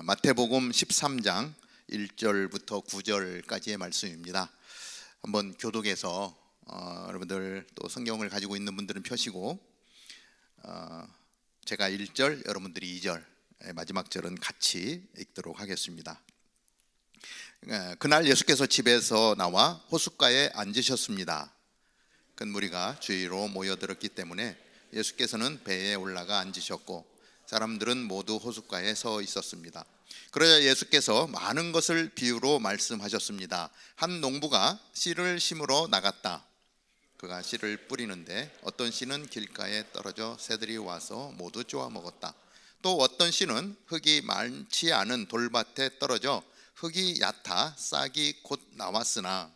마태복음 13장 1절부터 9절까지의 말씀입니다. 한번 교독해서 여러분들 또 성경을 가지고 있는 분들은 펴시고 제가 1절, 여러분들이 2절, 마지막 절은 같이 읽도록 하겠습니다. 그날 예수께서 집에서 나와 호숫가에 앉으셨습니다. 큰 무리가 주위로 모여들었기 때문에 예수께서는 배에 올라가 앉으셨고 사람들은 모두 호숫가에 서 있었습니다. 그러자 예수께서 많은 것을 비유로 말씀하셨습니다. 한 농부가 씨를 심으러 나갔다. 그가 씨를 뿌리는데 어떤 씨는 길가에 떨어져 새들이 와서 모두 쪼아 먹었다. 또 어떤 씨는 흙이 많지 않은 돌밭에 떨어져 흙이 얕아 싹이 곧 나왔으나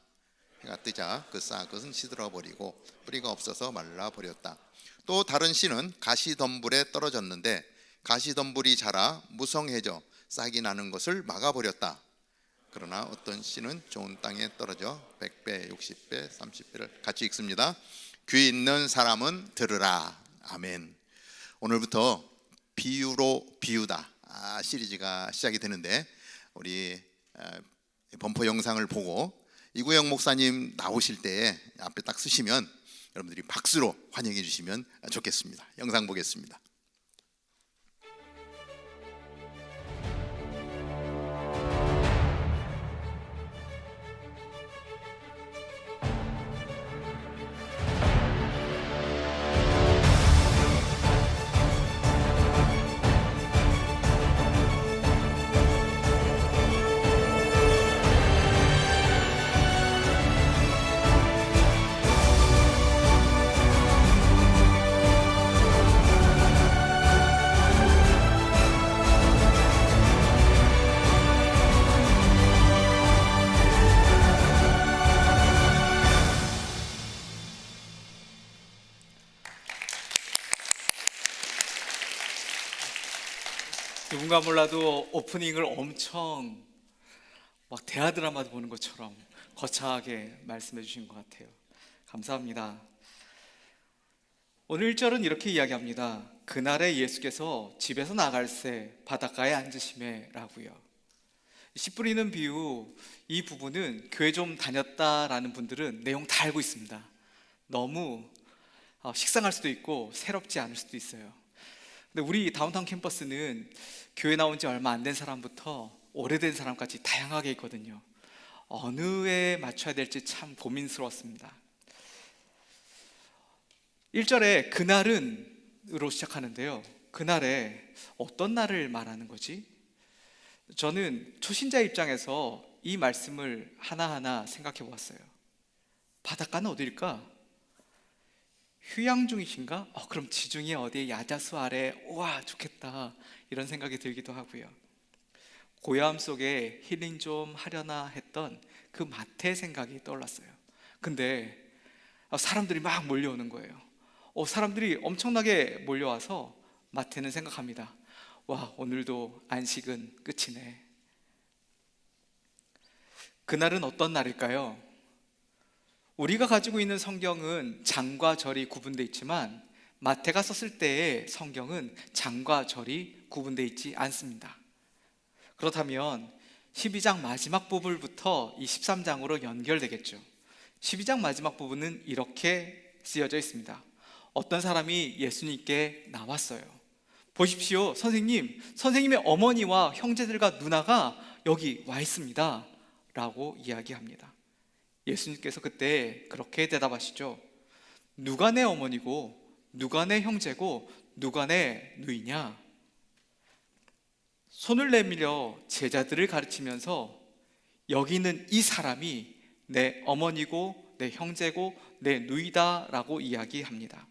해가 뜨자 그 싹은 시들어버리고 뿌리가 없어서 말라버렸다. 또 다른 씨는 가시덤불에 떨어졌는데 가시덤불이 자라 무성해져 싹이 나는 것을 막아버렸다. 그러나 어떤 씨는 좋은 땅에 떨어져 100배, 60배, 30배를 같이 읽습니다. 귀 있는 사람은 들으라. 아멘. 오늘부터 비유로 비유다 시리즈가 시작이 되는데 우리 범퍼 영상을 보고 이구영 목사님 나오실 때 앞에 딱 쓰시면 여러분들이 박수로 환영해 주시면 좋겠습니다. 영상 보겠습니다. 누군가 몰라도 오프닝을 엄청 막 대하 드라마 보는 것처럼 거창하게 말씀해 주신 것 같아요. 감사합니다. 오늘 1절은 이렇게 이야기합니다. 그날에 예수께서 집에서 나갈새 바닷가에 앉으시매 라고요. 씨 뿌리는 비유, 이 부분은 교회 좀 다녔다라는 분들은 내용 다 알고 있습니다. 너무 식상할 수도 있고 새롭지 않을 수도 있어요. 근데 우리 다운타운 캠퍼스는 교회 나온 지 얼마 안 된 사람부터 오래된 사람까지 다양하게 있거든요. 어느에 맞춰야 될지 참 고민스러웠습니다. 1절에 그날은으로 시작하는데요. 그날에 어떤 날을 말하는 거지? 저는 초신자 입장에서 이 말씀을 하나하나 생각해 보았어요. 바닷가는 어디일까? 휴양 중이신가? 그럼 지중해 어디에 야자수 아래 우와 좋겠다 이런 생각이 들기도 하고요. 고요함 속에 힐링 좀 하려나 했던 그 마태 생각이 떠올랐어요. 근데 사람들이 막 몰려오는 거예요. 사람들이 엄청나게 몰려와서 마태는 생각합니다. 와, 오늘도 안식은 끝이네. 그날은 어떤 날일까요? 우리가 가지고 있는 성경은 장과 절이 구분되어 있지만 마태가 썼을 때의 성경은 장과 절이 구분되어 있지 않습니다. 그렇다면 12장 마지막 부분부터 이 13장으로 연결되겠죠. 12장 마지막 부분은 이렇게 쓰여져 있습니다. 어떤 사람이 예수님께 나왔어요. 보십시오, 선생님의 어머니와 형제들과 누나가 여기 와 있습니다 라고 이야기합니다. 예수님께서 그때 그렇게 대답하시죠. 누가 내 어머니고 누가 내 형제고 누가 내 누이냐? 손을 내밀어 제자들을 가르치면서 여기 있는 이 사람이 내 어머니고 내 형제고 내 누이다라고 이야기합니다.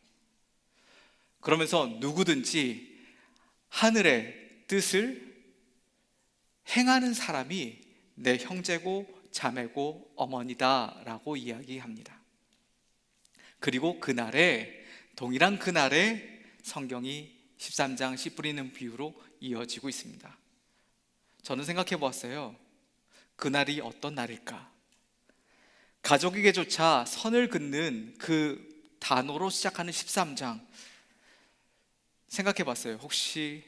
그러면서 누구든지 하늘의 뜻을 행하는 사람이 내 형제고 자매고 어머니다 라고 이야기합니다. 그리고 그날에, 동일한 그날에 성경이 13장 씨 뿌리는 비유로 이어지고 있습니다. 저는 생각해 보았어요. 그날이 어떤 날일까? 가족에게조차 선을 긋는 그 단어로 시작하는 13장 생각해 봤어요. 혹시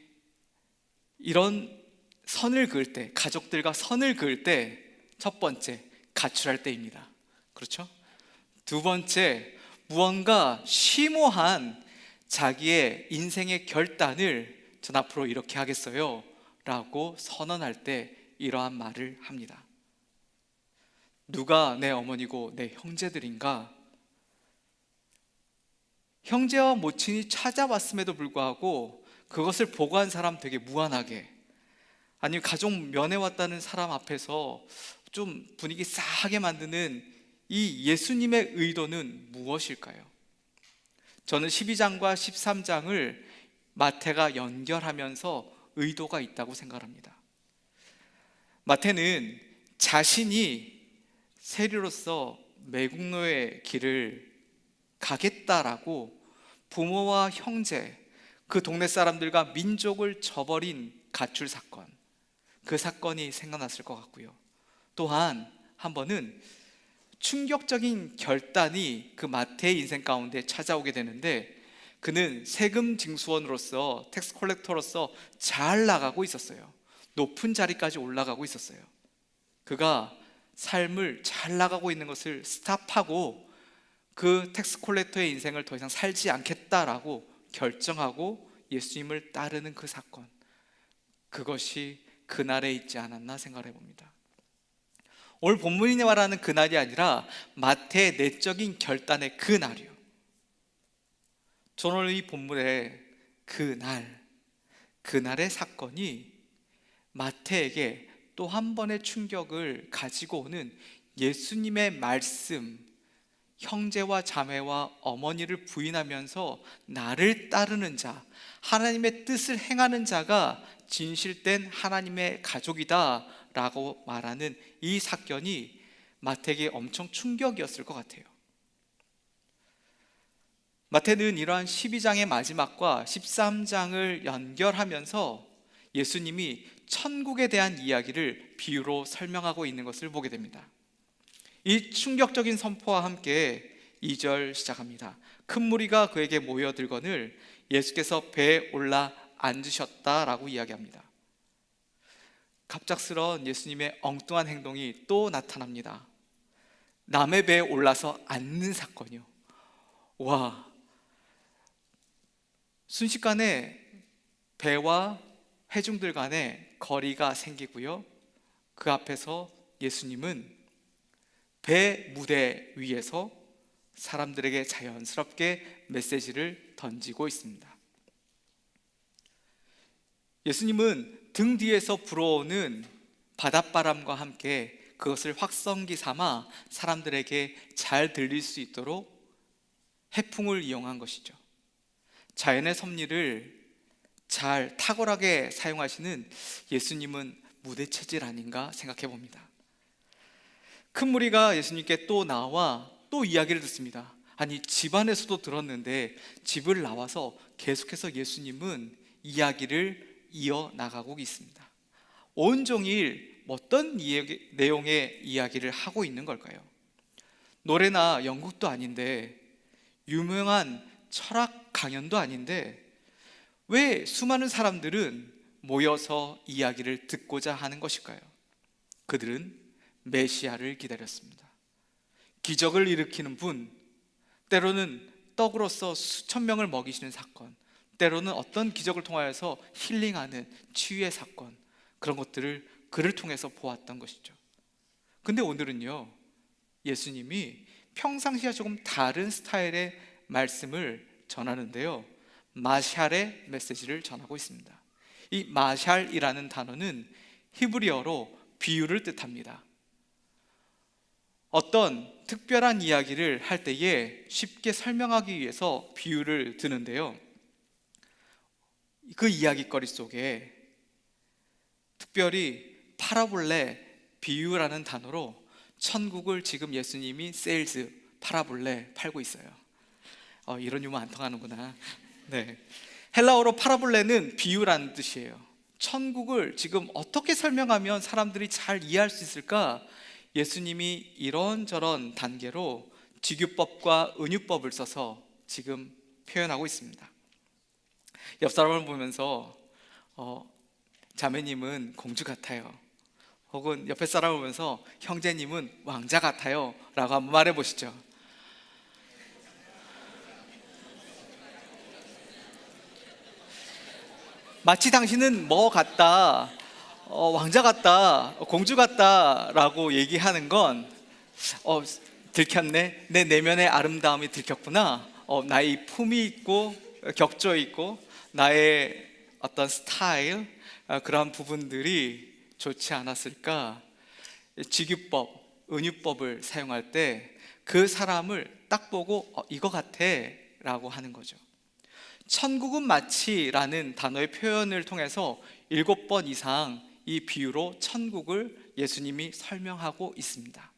이런 선을 그을 때, 가족들과 선을 그을 때 첫 번째, 가출할 때입니다. 그렇죠? 두 번째, 무언가 심오한 자기의 인생의 결단을 전 앞으로 이렇게 하겠어요 라고 선언할 때 이러한 말을 합니다. 누가 내 어머니고 내 형제들인가? 형제와 모친이 찾아왔음에도 불구하고 그것을 보고한 사람 되게 무안하게, 아니면 가족 면회 왔다는 사람 앞에서 좀 분위기 싸하게 만드는 이 예수님의 의도는 무엇일까요? 저는 12장과 13장을 마태가 연결하면서 의도가 있다고 생각합니다. 마태는 자신이 세리로서 매국노의 길을 가겠다라고 부모와 형제, 그 동네 사람들과 민족을 저버린 가출 사건, 그 사건이 생각났을 것 같고요. 또한 한 번은 충격적인 결단이 그 마태의 인생 가운데 찾아오게 되는데, 그는 세금 징수원으로서, 텍스 컬렉터로서 잘 나가고 있었어요. 높은 자리까지 올라가고 있었어요. 그가 삶을 잘 나가고 있는 것을 스탑하고 그 텍스 컬렉터의 인생을 더 이상 살지 않겠다라고 결정하고 예수님을 따르는 그 사건, 그것이 그날에 있지 않았나 생각해 봅니다. 오늘 본문이 말하는 그날이 아니라 마태의 내적인 결단의 그날이요. 저는 이 본문의 그날의 사건이 마태에게 또 한 번의 충격을 가지고 오는 예수님의 말씀, 형제와 자매와 어머니를 부인하면서 나를 따르는 자, 하나님의 뜻을 행하는 자가 진실된 하나님의 가족이다 라고 말하는 이 사건이 마태에게 엄청 충격이었을 것 같아요. 마태는 이러한 12장의 마지막과 13장을 연결하면서 예수님이 천국에 대한 이야기를 비유로 설명하고 있는 것을 보게 됩니다. 이 충격적인 선포와 함께 2절 시작합니다. 큰 무리가 그에게 모여들거늘 예수께서 배에 올라 앉으셨다라고 이야기합니다. 갑작스러운 예수님의 엉뚱한 행동이 또 나타납니다. 남의 배에 올라서 앉는 사건이요. 와, 순식간에 배와 회중들 간에 거리가 생기고요. 그 앞에서 예수님은 배 무대 위에서 사람들에게 자연스럽게 메시지를 던지고 있습니다. 예수님은 등 뒤에서 불어오는 바닷바람과 함께 그것을 확성기 삼아 사람들에게 잘 들릴 수 있도록 해풍을 이용한 것이죠. 자연의 섭리를 잘 탁월하게 사용하시는 예수님은 무대 체질 아닌가 생각해 봅니다. 큰 무리가 예수님께 또 나와 또 이야기를 듣습니다. 아니, 집안에서도 들었는데 집을 나와서 계속해서 예수님은 이야기를 이어나가고 있습니다. 온종일 어떤 내용의 이야기를 하고 있는 걸까요? 노래나 연극도 아닌데, 유명한 철학 강연도 아닌데, 왜 수많은 사람들은 모여서 이야기를 듣고자 하는 것일까요? 그들은 메시아를 기다렸습니다. 기적을 일으키는 분, 때로는 떡으로서 수천 명을 먹이시는 사건, 때로는 어떤 기적을 통하여서 힐링하는 치유의 사건, 그런 것들을 그를 통해서 보았던 것이죠. 근데 오늘은요, 예수님이 평상시와 조금 다른 스타일의 말씀을 전하는데요, 마샬의 메시지를 전하고 있습니다. 이 마샬이라는 단어는 히브리어로 비유를 뜻합니다. 어떤 특별한 이야기를 할 때에 쉽게 설명하기 위해서 비유를 드는데요, 그 이야기거리 속에 특별히 파라볼레, 비유라는 단어로 천국을 지금 예수님이 세일즈, 파라볼레 팔고 있어요. 이런 유머 안 통하는구나. 네. 헬라어로 파라볼레는 비유라는 뜻이에요. 천국을 지금 어떻게 설명하면 사람들이 잘 이해할 수 있을까? 예수님이 이런저런 단계로 직유법과 은유법을 써서 지금 표현하고 있습니다. 옆 사람을 보면서 자매님은 공주 같아요. 혹은 옆에 사람을 보면서 형제님은 왕자 같아요 라고 한번 말해 보시죠. 마치 당신은 뭐 같다, 왕자 같다, 공주 같다 라고 얘기하는 건 들켰네, 내 내면의 아름다움이 들켰구나, 나의 품이 있고 격조 있고 나의 어떤 스타일, 그런 부분들이 좋지 않았을까. 직유법, 은유법을 사용할 때 그 사람을 딱 보고 이거 같아 라고 하는 거죠. 천국은 마치라는 단어의 표현을 통해서 7번 이상 이 비유로 천국을 예수님이 설명하고 있습니다.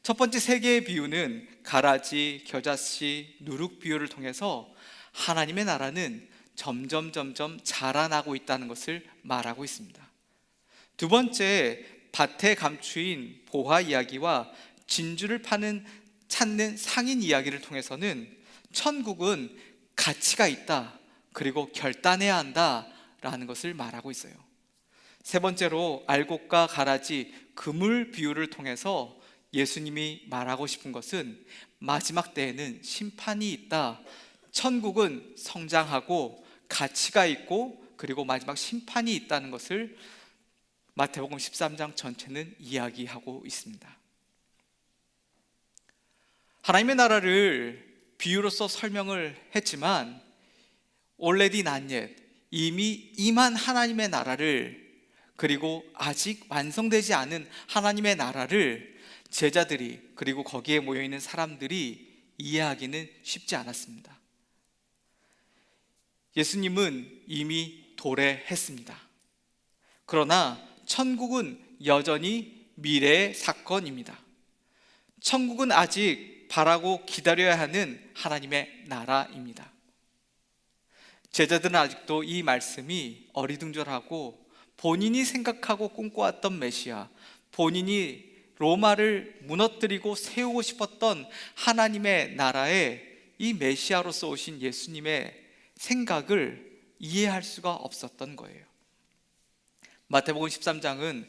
첫 번째 세 개의 비유는 가라지, 겨자씨, 누룩 비유를 통해서 하나님의 나라는 점점 자라나고 있다는 것을 말하고 있습니다. 두 번째, 밭의 감추인 보화 이야기와 진주를 찾는 상인 이야기를 통해서는 천국은 가치가 있다, 그리고 결단해야 한다라는 것을 말하고 있어요. 세 번째로 알곡과 가라지, 그물 비유를 통해서 예수님이 말하고 싶은 것은 마지막 때에는 심판이 있다, 천국은 성장하고 가치가 있고 그리고 마지막 심판이 있다는 것을 마태복음 13장 전체는 이야기하고 있습니다. 하나님의 나라를 비유로서 설명을 했지만 already not yet, 이미 임한 하나님의 나라를, 그리고 아직 완성되지 않은 하나님의 나라를 제자들이, 그리고 거기에 모여있는 사람들이 이해하기는 쉽지 않았습니다. 예수님은 이미 도래했습니다. 그러나 천국은 여전히 미래의 사건입니다. 천국은 아직 바라고 기다려야 하는 하나님의 나라입니다. 제자들은 아직도 이 말씀이 어리둥절하고 본인이 생각하고 꿈꿔왔던 메시아, 본인이 로마를 무너뜨리고 세우고 싶었던 하나님의 나라에 이 메시아로서 오신 예수님의 생각을 이해할 수가 없었던 거예요. 마태복음 13장은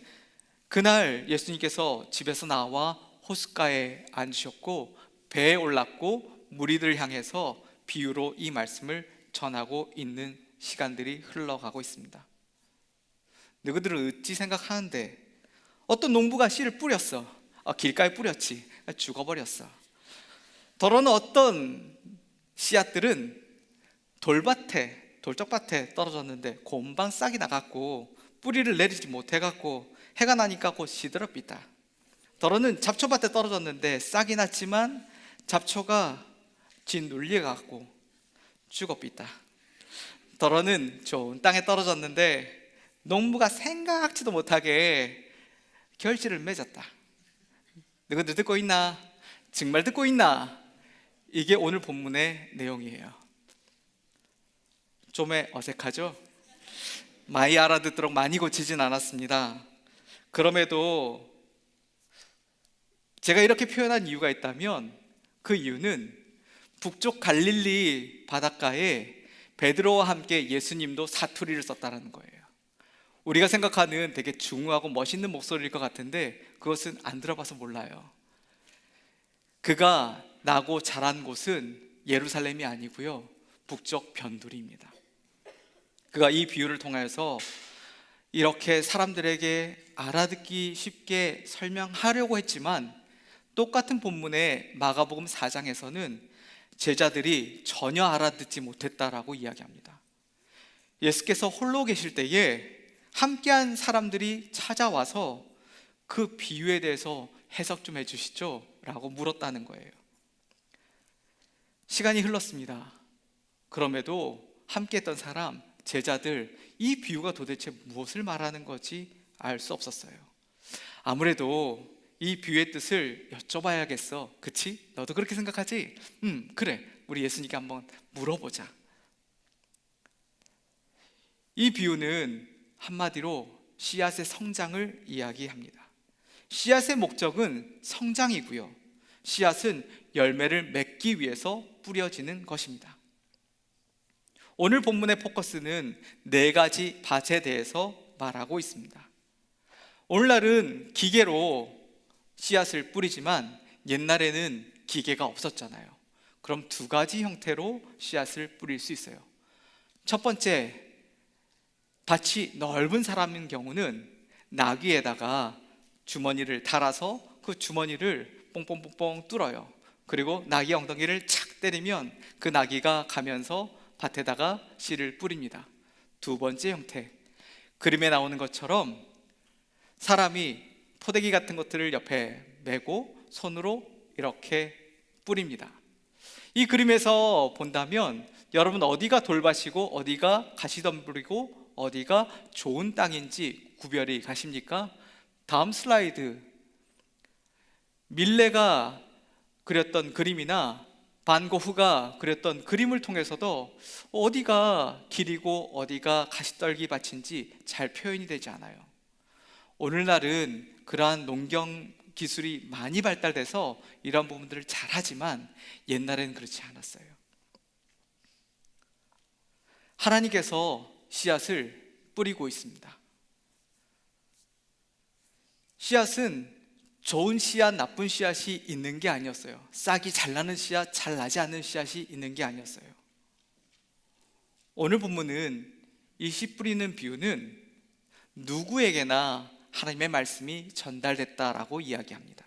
그날 예수님께서 집에서 나와 호숫가에 앉으셨고 배에 올랐고 무리들을 향해서 비유로 이 말씀을 전하고 있는 시간들이 흘러가고 있습니다. 너희들은 어찌 생각하는데 어떤 농부가 씨를 뿌렸어. 길가에 뿌렸지. 죽어버렸어. 더러는 어떤 씨앗들은 돌적밭에 떨어졌는데 곰방 싹이 나갔고 뿌리를 내리지 못해갖고 해가 나니까 곧 시들어삐다. 더러는 잡초밭에 떨어졌는데 싹이 났지만 잡초가 짓눌려 갖고 죽어삐다. 더러는 좋은 땅에 떨어졌는데 농부가 생각지도 못하게 결실을 맺었다. 너희들 듣고 있나? 정말 듣고 있나? 이게 오늘 본문의 내용이에요. 좀 어색하죠? 많이 알아듣도록 많이 고치진 않았습니다. 그럼에도 제가 이렇게 표현한 이유가 있다면 그 이유는 북쪽 갈릴리 바닷가에 베드로와 함께 예수님도 사투리를 썼다는 거예요. 우리가 생각하는 되게 중후하고 멋있는 목소리일 것 같은데 그것은 안 들어봐서 몰라요. 그가 나고 자란 곳은 예루살렘이 아니고요, 북쪽 변두리입니다. 그가 이 비유를 통해서 이렇게 사람들에게 알아듣기 쉽게 설명하려고 했지만 똑같은 본문의 마가복음 4장에서는 제자들이 전혀 알아듣지 못했다라고 이야기합니다. 예수께서 홀로 계실 때에 함께한 사람들이 찾아와서 그 비유에 대해서 해석 좀 해주시죠 라고 물었다는 거예요. 시간이 흘렀습니다. 그럼에도 함께했던 사람, 제자들, 이 비유가 도대체 무엇을 말하는 건지 알 수 없었어요. 아무래도 이 비유의 뜻을 여쭤봐야겠어. 그치? 너도 그렇게 생각하지? 그래, 우리 예수님께 한번 물어보자. 이 비유는 한마디로 씨앗의 성장을 이야기합니다. 씨앗의 목적은 성장이고요, 씨앗은 열매를 맺기 위해서 뿌려지는 것입니다. 오늘 본문의 포커스는 4가지 밭에 대해서 말하고 있습니다. 오늘날은 기계로 씨앗을 뿌리지만 옛날에는 기계가 없었잖아요. 그럼 두 가지 형태로 씨앗을 뿌릴 수 있어요. 첫 번째, 밭이 넓은 사람인 경우는 나귀에다가 주머니를 달아서 그 주머니를 뽕뽕뽕뽕 뚫어요. 그리고 나귀 엉덩이를 착 때리면 그 나귀가 가면서 밭에다가 씨를 뿌립니다. 두 번째 형태, 그림에 나오는 것처럼 사람이 포대기 같은 것들을 옆에 메고 손으로 이렇게 뿌립니다. 이 그림에서 본다면 여러분 어디가 돌밭이고 어디가 가시덤불이고 어디가 좋은 땅인지 구별이 가십니까? 다음 슬라이드, 밀레가 그렸던 그림이나 반 고흐가 그렸던 그림을 통해서도 어디가 길이고 어디가 가시떨기 밭인지 잘 표현이 되지 않아요. 오늘날은 그러한 농경 기술이 많이 발달돼서 이런 부분들을 잘 하지만 옛날에는 그렇지 않았어요. 하나님께서 씨앗을 뿌리고 있습니다. 씨앗은 좋은 씨앗, 나쁜 씨앗이 있는 게 아니었어요. 싹이 잘 나는 씨앗, 잘 나지 않는 씨앗이 있는 게 아니었어요. 오늘 본문은 이 씨 뿌리는 비유는 누구에게나 하나님의 말씀이 전달됐다라고 이야기합니다.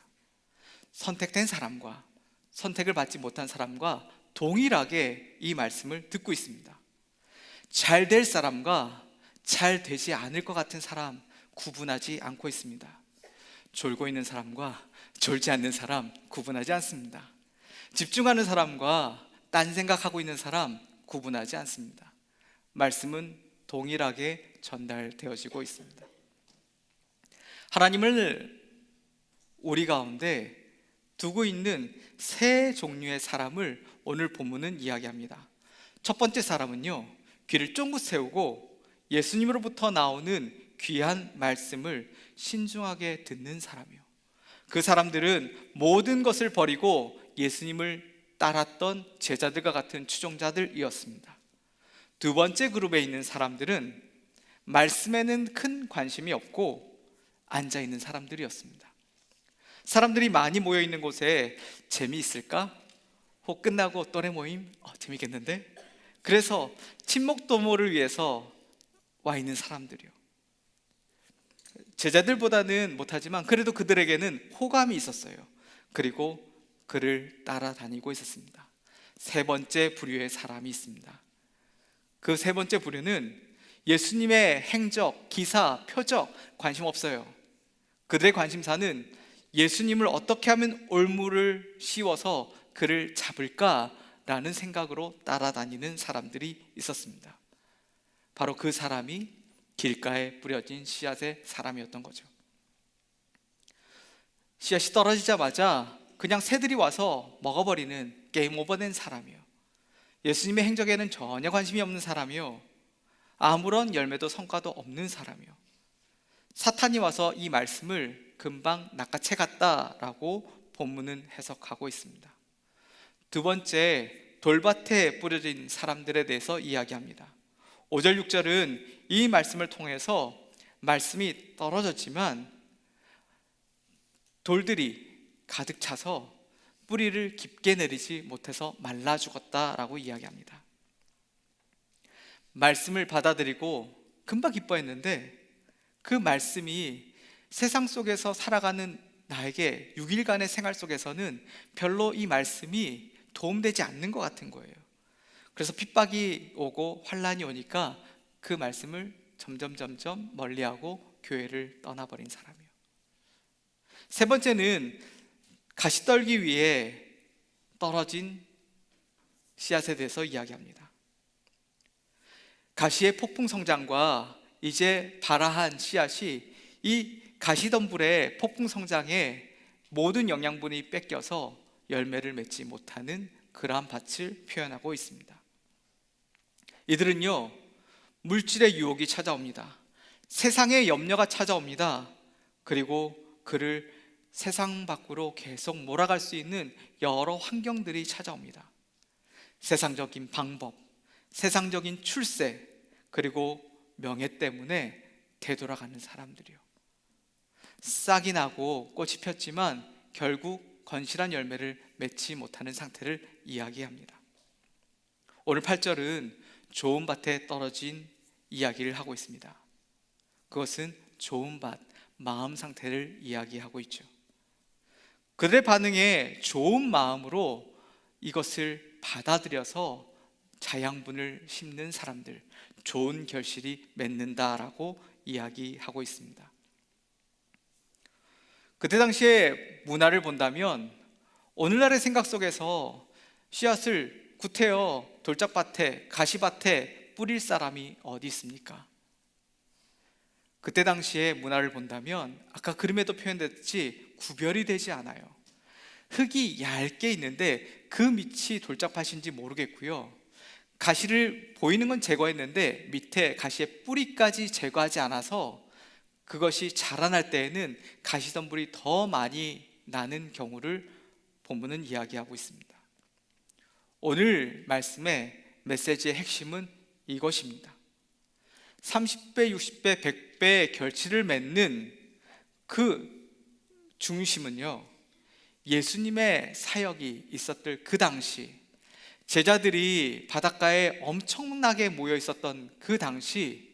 선택된 사람과 선택을 받지 못한 사람과 동일하게 이 말씀을 듣고 있습니다. 잘 될 사람과 잘 되지 않을 것 같은 사람 구분하지 않고 있습니다. 졸고 있는 사람과 졸지 않는 사람 구분하지 않습니다. 집중하는 사람과 딴 생각하고 있는 사람 구분하지 않습니다. 말씀은 동일하게 전달되어지고 있습니다. 하나님을 우리 가운데 두고 있는 세 종류의 사람을 오늘 본문은 이야기합니다. 첫 번째 사람은요, 귀를 쫑긋 세우고 예수님으로부터 나오는 귀한 말씀을 신중하게 듣는 사람이요, 그 사람들은 모든 것을 버리고 예수님을 따랐던 제자들과 같은 추종자들이었습니다. 두 번째 그룹에 있는 사람들은 말씀에는 큰 관심이 없고 앉아있는 사람들이었습니다. 사람들이 많이 모여있는 곳에 재미있을까? 혹 끝나고 또래 모임? 재밌겠는데? 그래서 친목 도모를 위해서 와 있는 사람들이요. 제자들보다는 못하지만 그래도 그들에게는 호감이 있었어요. 그리고 그를 따라다니고 있었습니다. 세 번째 부류의 사람이 있습니다. 그 세 번째 부류는 예수님의 행적, 기사, 표적 관심 없어요. 그들의 관심사는 예수님을 어떻게 하면 올무를 씌워서 그를 잡을까라는 생각으로 따라다니는 사람들이 있었습니다. 바로 그 사람이 길가에 뿌려진 씨앗의 사람이었던 거죠. 씨앗이 떨어지자마자 그냥 새들이 와서 먹어버리는 게임 오버된 사람이요, 예수님의 행적에는 전혀 관심이 없는 사람이요, 아무런 열매도 성과도 없는 사람이요, 사탄이 와서 이 말씀을 금방 낚아채 갔다라고 본문은 해석하고 있습니다. 두 번째, 돌밭에 뿌려진 사람들에 대해서 이야기합니다. 5절 6절은 이 말씀을 통해서 말씀이 떨어졌지만 돌들이 가득 차서 뿌리를 깊게 내리지 못해서 말라 죽었다라고 이야기합니다. 말씀을 받아들이고 금방 기뻐했는데 그 말씀이 세상 속에서 살아가는 나에게 6일간의 생활 속에서는 별로 이 말씀이 도움되지 않는 것 같은 거예요. 그래서 핍박이 오고 환란이 오니까 그 말씀을 점점 멀리하고 교회를 떠나버린 사람이에요. 세 번째는 가시떨기 위에 떨어진 씨앗에 대해서 이야기합니다. 가시의 폭풍 성장과 이제 발아한 씨앗이 이 가시덤불의 폭풍 성장에 모든 영양분이 뺏겨서 열매를 맺지 못하는 그러한 밭을 표현하고 있습니다. 이들은요, 물질의 유혹이 찾아옵니다. 세상의 염려가 찾아옵니다. 그리고 그를 세상 밖으로 계속 몰아갈 수 있는 여러 환경들이 찾아옵니다. 세상적인 방법, 세상적인 출세, 그리고 명예 때문에 되돌아가는 사람들이요. 싹이 나고 꽃이 폈지만 결국 건실한 열매를 맺지 못하는 상태를 이야기합니다. 오늘 8절은 좋은 밭에 떨어진 이야기를 하고 있습니다. 그것은 좋은 밭, 마음 상태를 이야기하고 있죠. 그들의 반응에 좋은 마음으로 이것을 받아들여서 자양분을 심는 사람들, 좋은 결실이 맺는다라고 이야기하고 있습니다. 그때 당시에 문화를 본다면 오늘날의 생각 속에서 씨앗을 구태여 돌짝밭에, 가시밭에 뿌릴 사람이 어디 있습니까? 그때 당시의 문화를 본다면 아까 그림에도 표현됐듯이 구별이 되지 않아요. 흙이 얇게 있는데 그 밑이 돌짝밭인지 모르겠고요. 가시를 보이는 건 제거했는데 밑에 가시의 뿌리까지 제거하지 않아서 그것이 자라날 때에는 가시덤불이 더 많이 나는 경우를 본문은 이야기하고 있습니다. 오늘 말씀의 메시지의 핵심은 이것입니다. 30배, 60배, 100배의 결실을 맺는 그 중심은요, 예수님의 사역이 있었던 그 당시, 제자들이 바닷가에 엄청나게 모여 있었던 그 당시,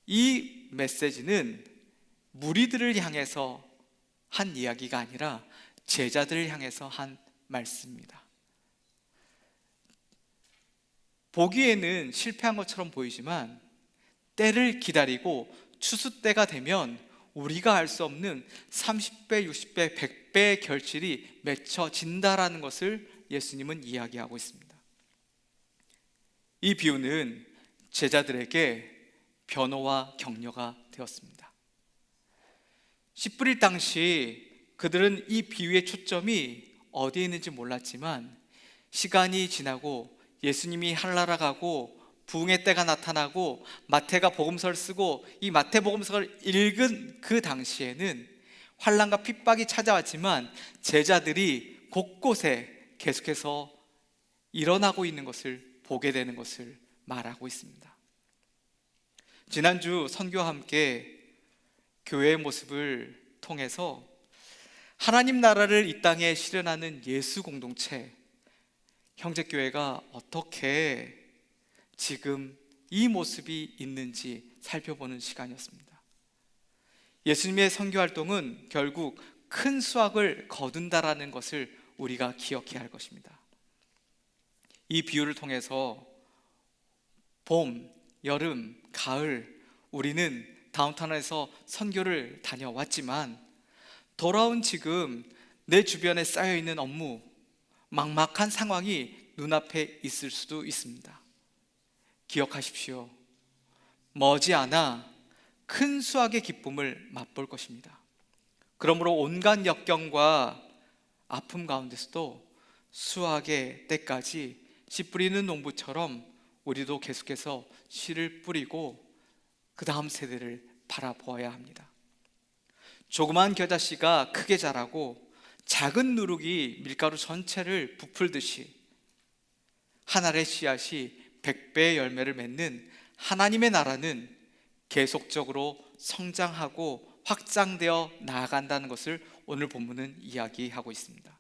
이 메시지는 무리들을 향해서 한 이야기가 아니라 제자들을 향해서 한 말씀입니다. 보기에는 실패한 것처럼 보이지만 때를 기다리고 추수 때가 되면 우리가 알 수 없는 30배, 60배, 100배의 결실이 맺혀진다라는 것을 예수님은 이야기하고 있습니다. 이 비유는 제자들에게 변호와 격려가 되었습니다. 씨 뿌릴 당시 그들은 이 비유의 초점이 어디에 있는지 몰랐지만 시간이 지나고 예수님이 하늘나라 가고 부흥의 때가 나타나고 마태가 복음서를 쓰고 이 마태복음서를 읽은 그 당시에는 환난과 핍박이 찾아왔지만 제자들이 곳곳에 계속해서 일어나고 있는 것을 보게 되는 것을 말하고 있습니다. 지난주 선교와 함께 교회의 모습을 통해서 하나님 나라를 이 땅에 실현하는 예수 공동체, 형제교회가 어떻게 지금 이 모습이 있는지 살펴보는 시간이었습니다. 예수님의 선교 활동은 결국 큰 수확을 거둔다라는 것을 우리가 기억해야 할 것입니다. 이 비유를 통해서 봄, 여름, 가을 우리는 다운타운에서 선교를 다녀왔지만 돌아온 지금 내 주변에 쌓여있는 업무, 막막한 상황이 눈앞에 있을 수도 있습니다. 기억하십시오. 머지않아 큰 수확의 기쁨을 맛볼 것입니다. 그러므로 온갖 역경과 아픔 가운데서도 수확의 때까지 씨 뿌리는 농부처럼 우리도 계속해서 씨를 뿌리고 그 다음 세대를 바라보아야 합니다. 조그만 겨자씨가 크게 자라고 작은 누룩이 밀가루 전체를 부풀듯이 한 알의 씨앗이 100배의 열매를 맺는 하나님의 나라는 계속적으로 성장하고 확장되어 나아간다는 것을 오늘 본문은 이야기하고 있습니다.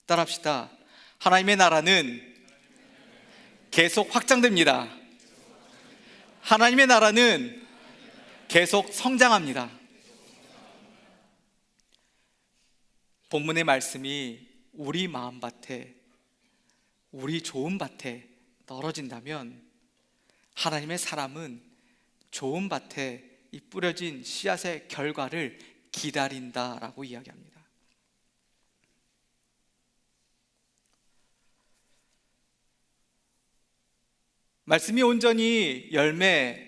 따라합시다. 하나님의 나라는 계속 확장됩니다. 하나님의 나라는 계속 성장합니다. 본문의 말씀이 우리 마음밭에, 우리 좋은 밭에 떨어진다면 하나님의 사람은 좋은 밭에 이 뿌려진 씨앗의 결과를 기다린다라고 이야기합니다. 말씀이 온전히 열매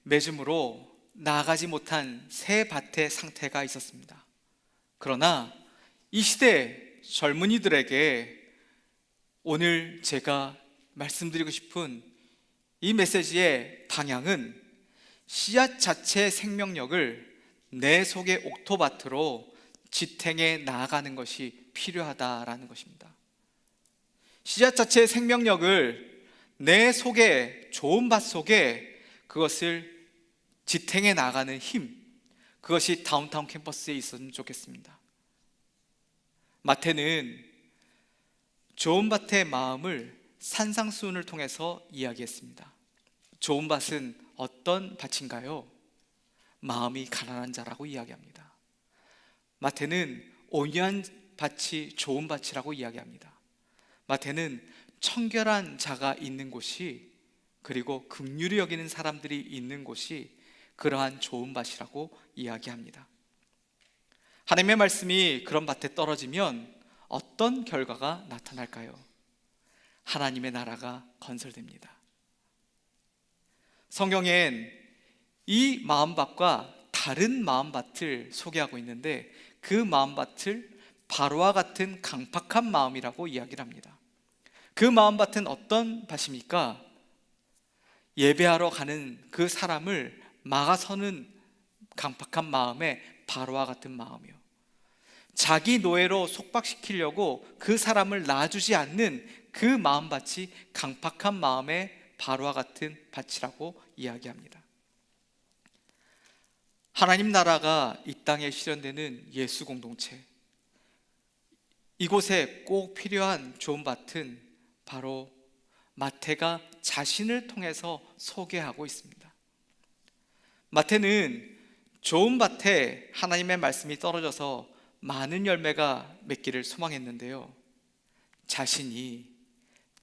맺음으로 나아가지 못한 새 밭의 상태가 있었습니다. 그러나 이 시대 젊은이들에게 오늘 제가 말씀드리고 싶은 이 메시지의 방향은 씨앗 자체의 생명력을 내 속의 옥토밭으로 지탱해 나아가는 것이 필요하다라는 것입니다. 씨앗 자체의 생명력을 내 속에, 좋은 밭 속에 그것을 지탱해 나가는 힘, 그것이 다운타운 캠퍼스에 있었으면 좋겠습니다. 마태는 좋은 밭의 마음을 산상수훈을 통해서 이야기했습니다. 좋은 밭은 어떤 밭인가요? 마음이 가난한 자라고 이야기합니다. 마태는 온유한 밭이 좋은 밭이라고 이야기합니다. 마태는 청결한 자가 있는 곳이, 그리고 긍휼히 여기는 사람들이 있는 곳이 그러한 좋은 밭이라고 이야기합니다. 하나님의 말씀이 그런 밭에 떨어지면 어떤 결과가 나타날까요? 하나님의 나라가 건설됩니다. 성경엔 이 마음밭과 다른 마음밭을 소개하고 있는데, 그 마음밭을 바로와 같은 강팍한 마음이라고 이야기를 합니다. 그 마음밭은 어떤 밭입니까? 예배하러 가는 그 사람을 막아서는 강팍한 마음의 바로와 같은 마음이요, 자기 노예로 속박시키려고 그 사람을 놔주지 않는 그 마음밭이 강팍한 마음의 바로와 같은 밭이라고 이야기합니다. 하나님 나라가 이 땅에 실현되는 예수 공동체, 이곳에 꼭 필요한 좋은 밭은 바로 마태가 자신을 통해서 소개하고 있습니다. 마태는 좋은 밭에 하나님의 말씀이 떨어져서 많은 열매가 맺기를 소망했는데요, 자신이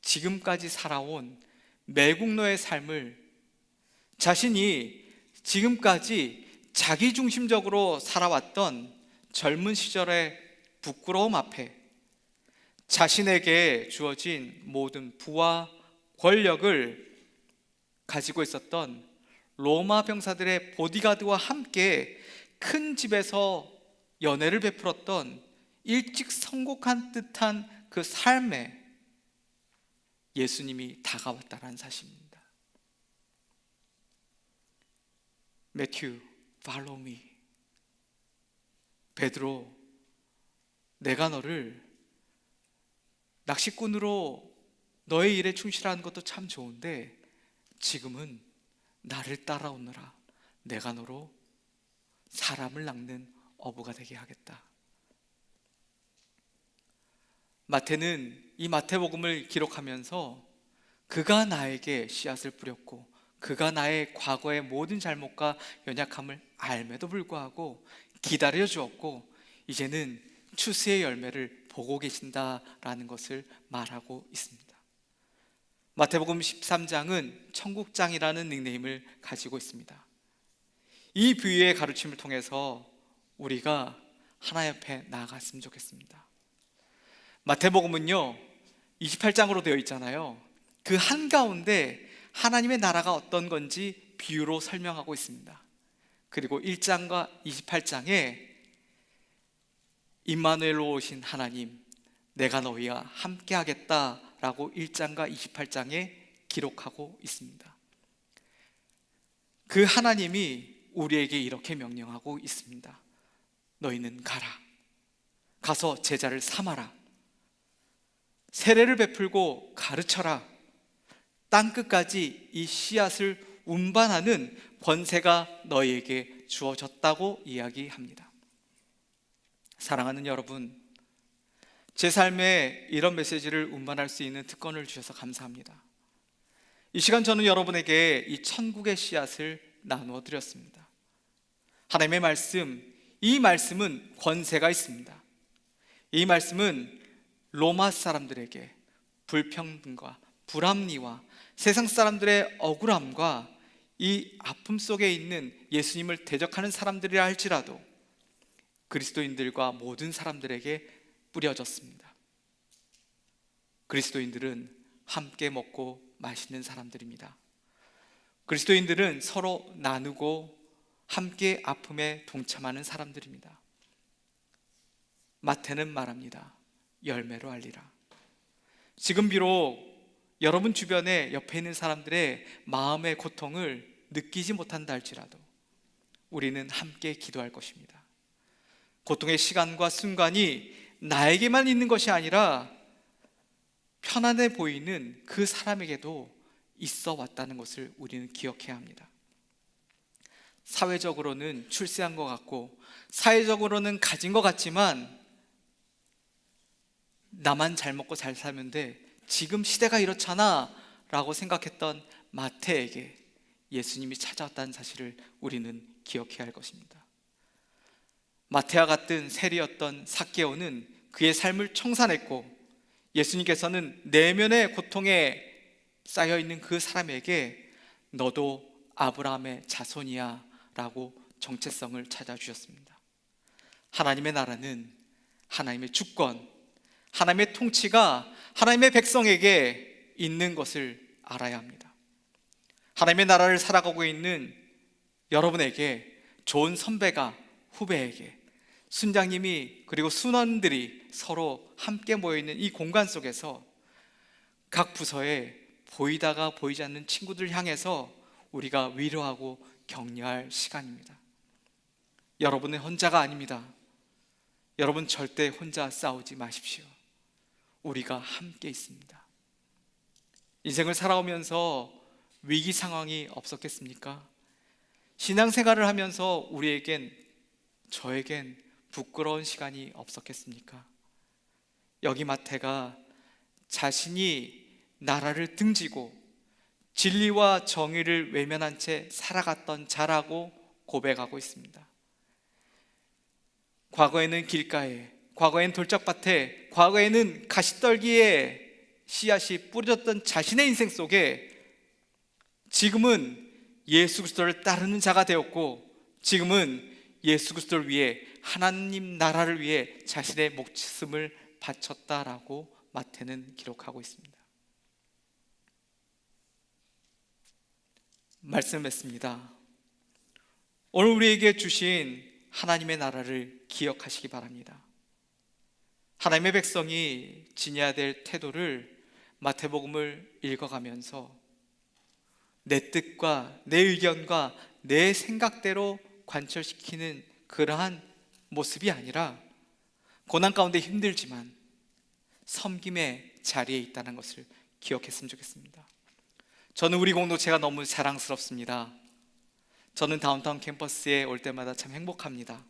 지금까지 살아온 매국노의 삶을, 자신이 지금까지 자기중심적으로 살아왔던 젊은 시절의 부끄러움 앞에 자신에게 주어진 모든 부와 권력을 가지고 있었던 로마 병사들의 보디가드와 함께 큰 집에서 연애를 베풀었던 일찍 성공한 듯한 그 삶에 예수님이 다가왔다는 사실입니다. 매튜, follow me. 베드로, 내가 너를 낚시꾼으로 너의 일에 충실하는 것도 참 좋은데, 지금은 나를 따라오너라. 내가 너로 사람을 낚는 어부가 되게 하겠다. 마태는 이 마태복음을 기록하면서 그가 나에게 씨앗을 뿌렸고, 그가 나의 과거의 모든 잘못과 연약함을 알매도 불구하고 기다려 주었고, 이제는 추수의 열매를 보고 계신다라는 것을 말하고 있습니다. 마태복음 13장은 천국장이라는 닉네임을 가지고 있습니다. 이 비유의 가르침을 통해서 우리가 하나님 앞에 나아갔으면 좋겠습니다. 마태복음은요 28장으로 되어 있잖아요. 그 한가운데 하나님의 나라가 어떤 건지 비유로 설명하고 있습니다. 그리고 1장과 28장에 임마누엘로 오신 하나님, 내가 너희와 함께 하겠다라고 1장과 28장에 기록하고 있습니다. 그 하나님이 우리에게 이렇게 명령하고 있습니다. 너희는 가라. 가서 제자를 삼아라. 세례를 베풀고 가르쳐라. 땅끝까지 이 씨앗을 운반하는 권세가 너희에게 주어졌다고 이야기합니다. 사랑하는 여러분, 제 삶에 이런 메시지를 운반할 수 있는 특권을 주셔서 감사합니다. 이 시간 저는 여러분에게 이 천국의 씨앗을 나누어 드렸습니다. 하나님의 말씀, 이 말씀은 권세가 있습니다. 이 말씀은 로마 사람들에게 불평등과 불합리와 세상 사람들의 억울함과 이 아픔 속에 있는 예수님을 대적하는 사람들이라 할지라도 그리스도인들과 모든 사람들에게 뿌려졌습니다. 그리스도인들은 함께 먹고 마시는 사람들입니다. 그리스도인들은 서로 나누고 함께 아픔에 동참하는 사람들입니다. 마태는 말합니다. 열매로 알리라. 지금 비록 여러분 주변에 옆에 있는 사람들의 마음의 고통을 느끼지 못한다 할지라도 우리는 함께 기도할 것입니다. 고통의 시간과 순간이 나에게만 있는 것이 아니라 편안해 보이는 그 사람에게도 있어 왔다는 것을 우리는 기억해야 합니다. 사회적으로는 출세한 것 같고 사회적으로는 가진 것 같지만 나만 잘 먹고 잘 살면 돼, 지금 시대가 이렇잖아 라고 생각했던 마태에게 예수님이 찾아왔다는 사실을 우리는 기억해야 할 것입니다. 마태와 같은 세리였던 삭개오는 그의 삶을 청산했고, 예수님께서는 내면의 고통에 쌓여있는 그 사람에게 너도 아브라함의 자손이야 라고 정체성을 찾아주셨습니다. 하나님의 나라는 하나님의 주권, 하나님의 통치가 하나님의 백성에게 있는 것을 알아야 합니다. 하나님의 나라를 살아가고 있는 여러분에게, 좋은 선배가 후배에게, 순장님이 그리고 순원들이 서로 함께 모여있는 이 공간 속에서 각 부서에 보이다가 보이지 않는 친구들 향해서 우리가 위로하고 격려할 시간입니다. 여러분은 혼자가 아닙니다. 여러분 절대 혼자 싸우지 마십시오. 우리가 함께 있습니다. 인생을 살아오면서 위기 상황이 없었겠습니까? 신앙생활을 하면서 저에겐 부끄러운 시간이 없었겠습니까? 여기 마태가 자신이 나라를 등지고 진리와 정의를 외면한 채 살아갔던 자라고 고백하고 있습니다. 과거에는 길가에, 과거에는 돌짝밭에, 과거에는 가시떨기에 씨앗이 뿌려졌던 자신의 인생 속에 지금은 예수 그리스도를 따르는 자가 되었고, 지금은 예수 그리스도를 위해, 하나님 나라를 위해 자신의 목숨을 바쳤다라고 마태는 기록하고 있습니다. 말씀을 맺습니다. 오늘 우리에게 주신 하나님의 나라를 기억하시기 바랍니다. 하나님의 백성이 지녀야 될 태도를 마태복음을 읽어가면서 내 뜻과 내 의견과 내 생각대로 관철시키는 그러한 모습이 아니라, 고난 가운데 힘들지만 섬김의 자리에 있다는 것을 기억했으면 좋겠습니다. 저는 우리 공동체가 너무 자랑스럽습니다. 저는 다운타운 캠퍼스에 올 때마다 참 행복합니다.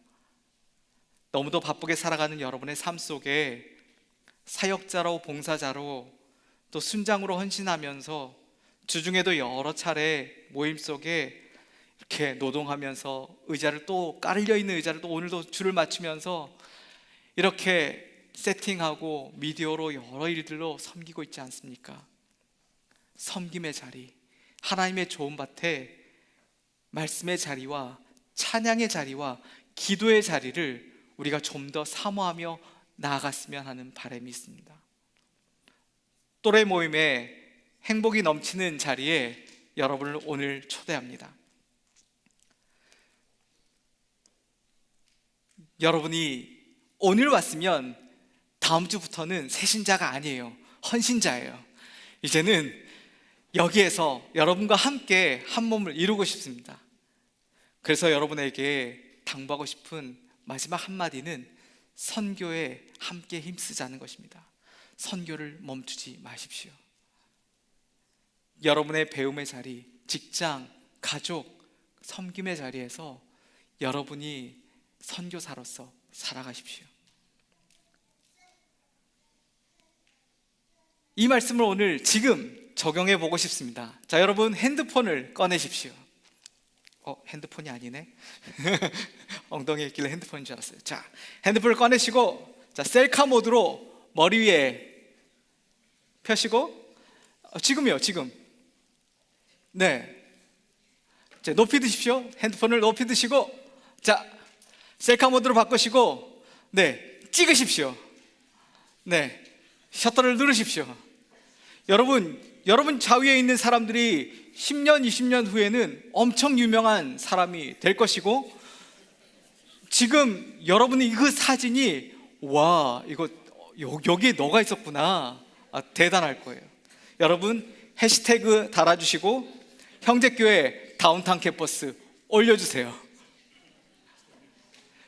너무도 바쁘게 살아가는 여러분의 삶 속에 사역자로, 봉사자로, 또 순장으로 헌신하면서 주중에도 여러 차례 모임 속에 이렇게 노동하면서 의자를 또 깔려 있는 의자를 또 오늘도 줄을 맞추면서 이렇게 세팅하고 미디어로 여러 일들로 섬기고 있지 않습니까? 섬김의 자리, 하나님의 좋은 밭에 말씀의 자리와 찬양의 자리와 기도의 자리를 우리가 좀 더 사모하며 나아갔으면 하는 바람이 있습니다. 또래 모임에 행복이 넘치는 자리에 여러분을 오늘 초대합니다. 여러분이 오늘 왔으면 다음 주부터는 새신자가 아니에요. 헌신자예요. 이제는 여기에서 여러분과 함께 한 몸을 이루고 싶습니다. 그래서 여러분에게 당부하고 싶은 마지막 한마디는 선교에 함께 힘쓰자는 것입니다. 선교를 멈추지 마십시오. 여러분의 배움의 자리, 직장, 가족, 섬김의 자리에서 여러분이 선교사로서 살아가십시오. 이 말씀을 오늘 지금 적용해 보고 싶습니다. 자, 여러분 핸드폰을 꺼내십시오. 핸드폰이 아니네. 엉덩이에 있길래 핸드폰인 줄 알았어요. 자, 핸드폰을 꺼내시고, 자, 셀카 모드로 머리 위에 펴시고, 지금이요, 지금. 네. 자, 높이 드십시오. 핸드폰을 높이 드시고, 자, 셀카 모드로 바꾸시고, 네, 찍으십시오. 네, 셔터를 누르십시오. 여러분 좌위에 있는 사람들이 10년, 20년 후에는 엄청 유명한 사람이 될 것이고, 지금 여러분이 그 사진이, 와, 이거 여기에 너가 있었구나, 대단할 거예요. 여러분 해시태그 달아주시고 형제교회 다운타운 캠퍼스 올려주세요.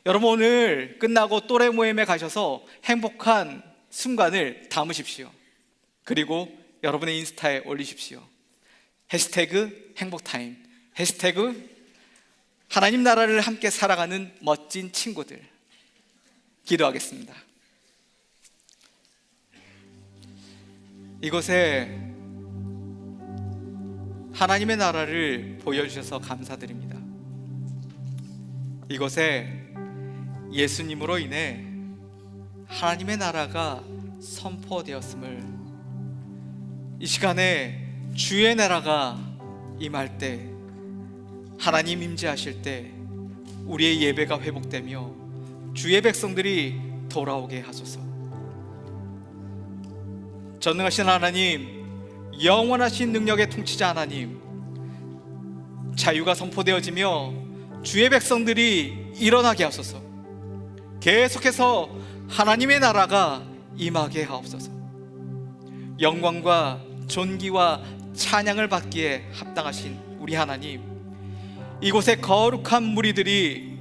여러분 오늘 끝나고 또래 모임에 가셔서 행복한 순간을 담으십시오. 그리고 여러분의 인스타에 올리십시오. 해시태그 행복타임, 해시태그 하나님 나라를 함께 살아가는 멋진 친구들, 기도하겠습니다. 이곳에 하나님의 나라를 보여주셔서 감사드립니다. 이곳에 예수님으로 인해 하나님의 나라가 선포되었음을, 이 시간에 주의 나라가 임할 때, 하나님 임재하실 때 우리의 예배가 회복되며 주의 백성들이 돌아오게 하소서. 전능하신 하나님, 영원하신 능력의 통치자 하나님, 자유가 선포되어지며 주의 백성들이 일어나게 하소서. 계속해서 하나님의 나라가 임하게 하옵소서. 영광과 존귀와 찬양을 받기에 합당하신 우리 하나님, 이곳에 거룩한 무리들이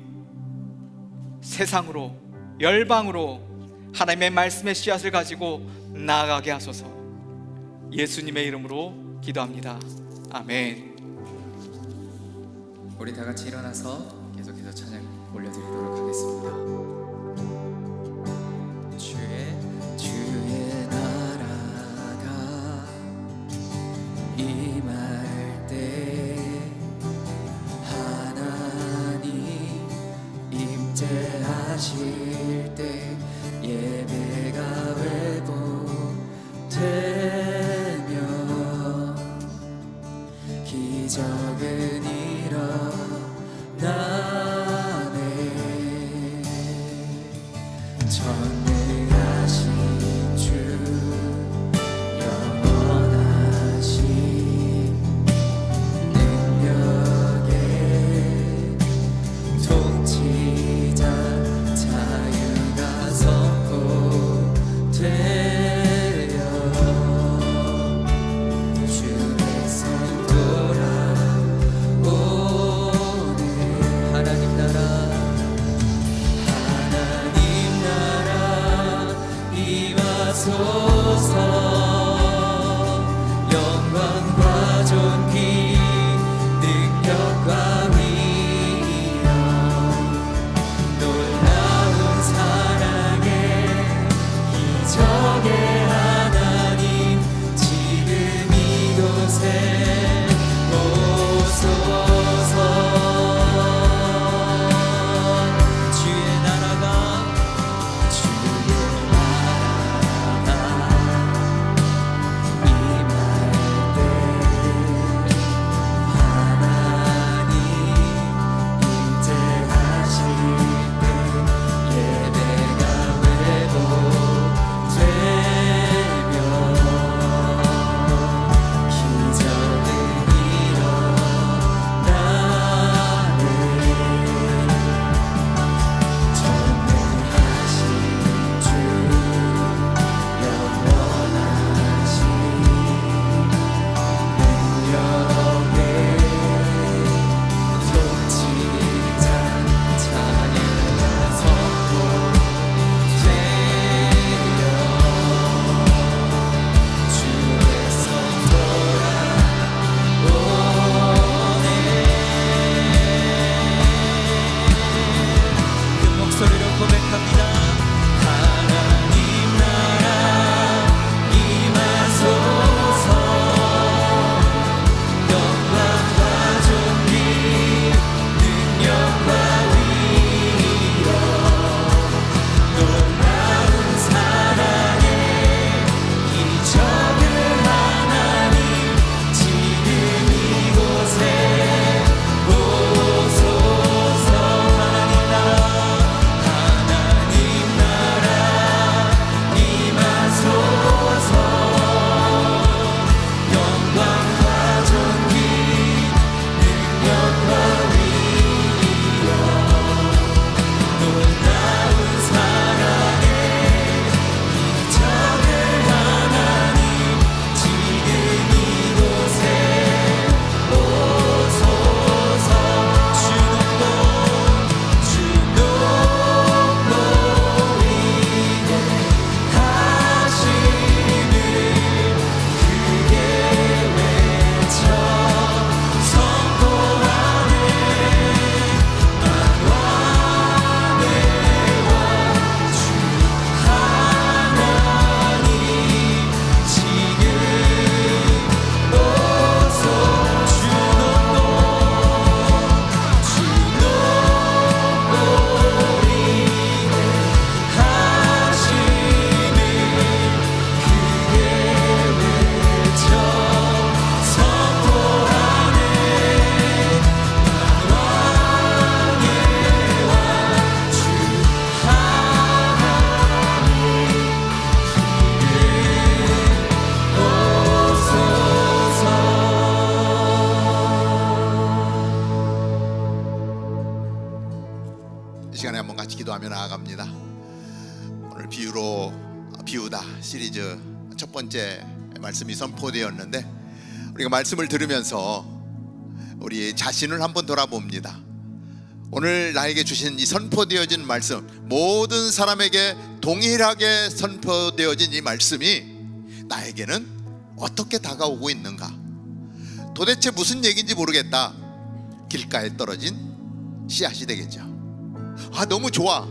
세상으로, 열방으로 하나님의 말씀의 씨앗을 가지고 나아가게 하소서. 예수님의 이름으로 기도합니다. 아멘. 우리 다 같이 일어나서 계속해서 찬양 올려드리도록 하겠습니다. 주의 나라가 임할 때 하나님 임재하실 때 예배가 회복되며 기적은 일어나네. 전능하신 주 영원하신 능력의 통치자 자유가 선포되어 주 백성 돌아오네. 하나님 나라 임하소서. 영광과 존귀 능력과 위엄 놀라운 사랑의 기적의 하나님 지금 이곳에 오소서. 주의 나라가 하나님 이 시간에 한번 같이 기도하며 나아갑니다. 오늘 비유다 시리즈 첫 번째 말씀이 선포되었는데, 우리가 말씀을 들으면서 우리 자신을 한번 돌아봅니다. 오늘 나에게 주신 이 선포되어진 말씀, 모든 사람에게 동일하게 선포되어진 이 말씀이 나에게는 어떻게 다가오고 있는가? 도대체 무슨 얘기인지 모르겠다. 길가에 떨어진 씨앗이 되겠죠. 너무 좋아.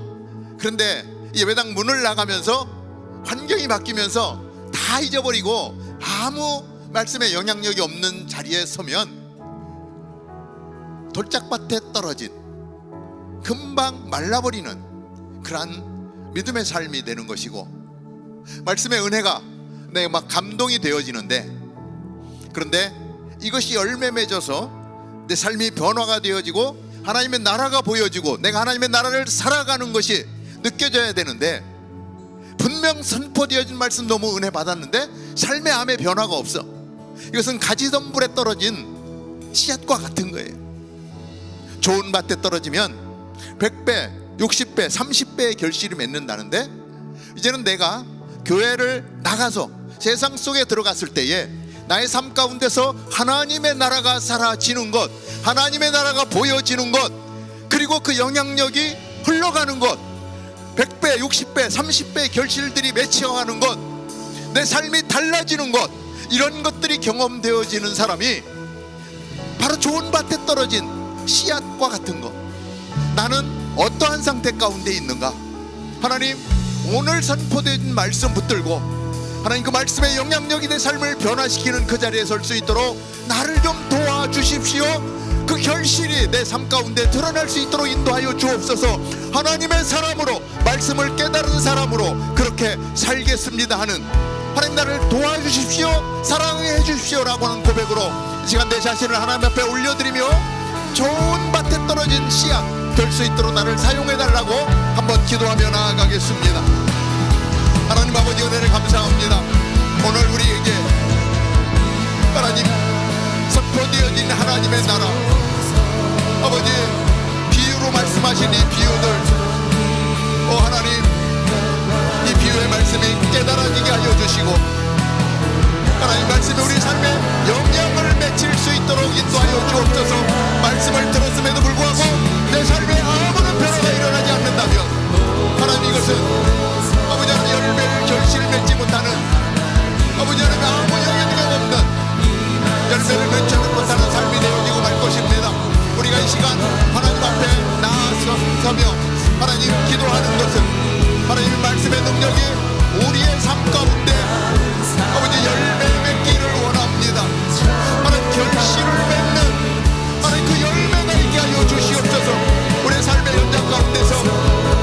그런데 예배당 문을 나가면서 환경이 바뀌면서 다 잊어버리고 아무 말씀에 영향력이 없는 자리에 서면 돌짝밭에 떨어진, 금방 말라버리는 그러한 믿음의 삶이 되는 것이고, 말씀의 은혜가 내가 막 감동이 되어지는데, 그런데 이것이 열매 맺어서 내 삶이 변화가 되어지고 하나님의 나라가 보여지고 내가 하나님의 나라를 살아가는 것이 느껴져야 되는데, 분명 선포되어진 말씀 너무 은혜 받았는데 삶의 암에 변화가 없어. 이것은 가지선불에 떨어진 씨앗과 같은 거예요. 좋은 밭에 떨어지면 100배, 60배, 30배의 결실이 맺는다는데, 이제는 내가 교회를 나가서 세상 속에 들어갔을 때에 나의 삶 가운데서 하나님의 나라가 사라지는 것, 하나님의 나라가 보여지는 것, 그리고 그 영향력이 흘러가는 것, 100배, 60배, 30배의 결실들이 맺혀가는 것, 내 삶이 달라지는 것, 이런 것들이 경험되어지는 사람이 바로 좋은 밭에 떨어진 씨앗과 같은 것. 나는 어떠한 상태 가운데 있는가? 하나님, 오늘 선포된 말씀 붙들고 하나님 그 말씀의 영향력이 내 삶을 변화시키는 그 자리에 설 수 있도록 나를 좀 도와주십시오. 그 결실이 내 삶 가운데 드러날 수 있도록 인도하여 주옵소서. 하나님의 사람으로, 말씀을 깨달은 사람으로 그렇게 살겠습니다 하는, 하나님 나를 도와주십시오, 사랑해 주십시오라고 하는 고백으로 이 시간 내 자신을 하나님 앞에 올려드리며 좋은 밭에 떨어진 씨앗 될 수 있도록 나를 사용해달라고 한번 기도하며 나아가겠습니다. 하나님 아버지, 은혜를 감사합니다. 오늘 우리에게 하나님 선포되어진 하나님의 나라, 아버지 비유로 말씀하신 이 비유들, 하나님 이 비유의 말씀이 깨달아지게 하여 주시고, 하나님 말씀이 우리 삶에 영향을 맺힐 수 있도록 인도하여 주옵소서. 말씀을 들었음에도 불구하고 내 삶에 아무런 변화가 일어나지 않는다면 하나님 이것은 아버지 하나님 열매를 결실을 맺지 못하는, 아버지 하나님 아무 영향력 없는, 열매를 맺지 못하는 삶이 되어지고 말 것입니다. 우리가 이 시간 하나님 앞에 나아서며 하나님 기도하는 것은 하나님의 말씀의 능력이 우리의 삶 가운데 아버지 열매 맺기를 원합니다. 하나님 결실을 맺는 하나님 그 열매가 있게 하여 주시옵소서. 우리의 삶의 현장 가운데서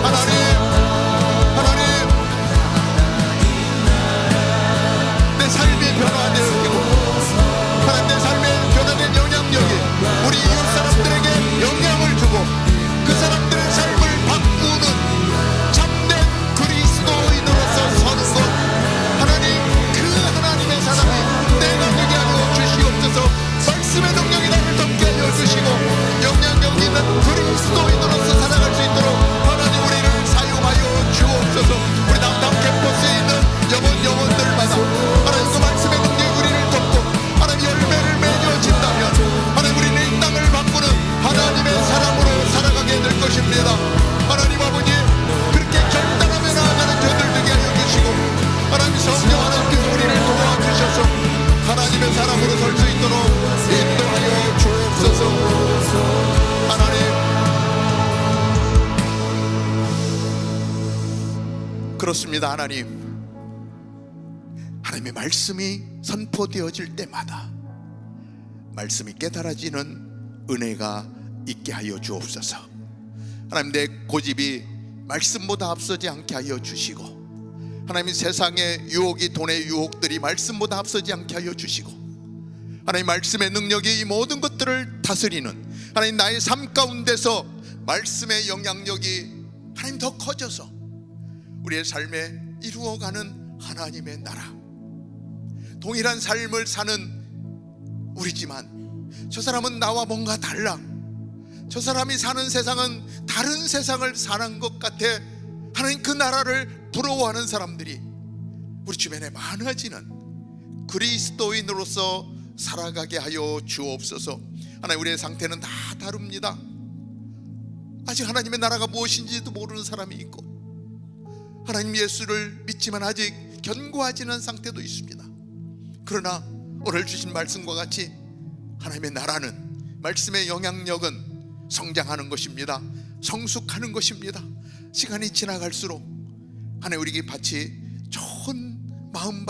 하나님 내 삶이 변화되어지고 하나님 내 삶에 변화된 영향력이 우리 이웃 사람들에게 영향을 주고 그 사람들의 삶을 바꾸는 참된 그리스도인으로서 서는 것, 하나님 그 하나님의 사람이 내가 되게 하여 주시옵소서. 말씀의 능력이 나를 덮게 하여 주시고 영향력 있는 그리스도인으로서 살아갈 수 있도록 하나님 우리를 사용하여 주옵소서. 우리 남당 캠퍼스에 있는 영혼들마다 하나님 그 말씀의 능력이 우리를 덮고 하나님 열매를 맺어진다면 하나님 우리는 이 땅을 바꾸는 하나님의 사람으로 살아가게 될 것입니다. 하나님 아버지, 그렇게 결단하며 나아가는 저들 되게 하여 주시고 하나님 성령 하나님께서 우리를 도와주셔서 하나님의 사람으로 설 수 있도록 인도하여 주옵소서. 하나님, 그렇습니다. 하나님의 말씀이 선포되어질 때마다 말씀이 깨달아지는 은혜가 있게 하여 주옵소서. 하나님, 내 고집이 말씀보다 앞서지 않게 하여 주시고 하나님 세상의 유혹이, 돈의 유혹들이 말씀보다 앞서지 않게 하여 주시고 하나님 말씀의 능력이 이 모든 것들을 다스리는 하나님 나의 삶 가운데서 말씀의 영향력이 하나님 더 커져서 우리의 삶에 이루어가는 하나님의 나라, 동일한 삶을 사는 우리지만 저 사람은 나와 뭔가 달라, 저 사람이 사는 세상은 다른 세상을 사는 것 같아. 하나님, 그 나라를 부러워하는 사람들이 우리 주변에 많아지는 그리스도인으로서 살아가게 하여 주옵소서. 하나님, 우리의 상태는 다 다릅니다. 아직 하나님의 나라가 무엇인지도 모르는 사람이 있고, 하나님 예수를 믿지만 아직 견고하지는 상태도 있습니다. 그러나 오늘 주신 말씀과 같이 하나님의 나라는, 말씀의 영향력은 성장하는 것입니다. 성숙하는 것입니다. 시간이 지나갈수록 하나님, 우리에게 같이 좋은 마음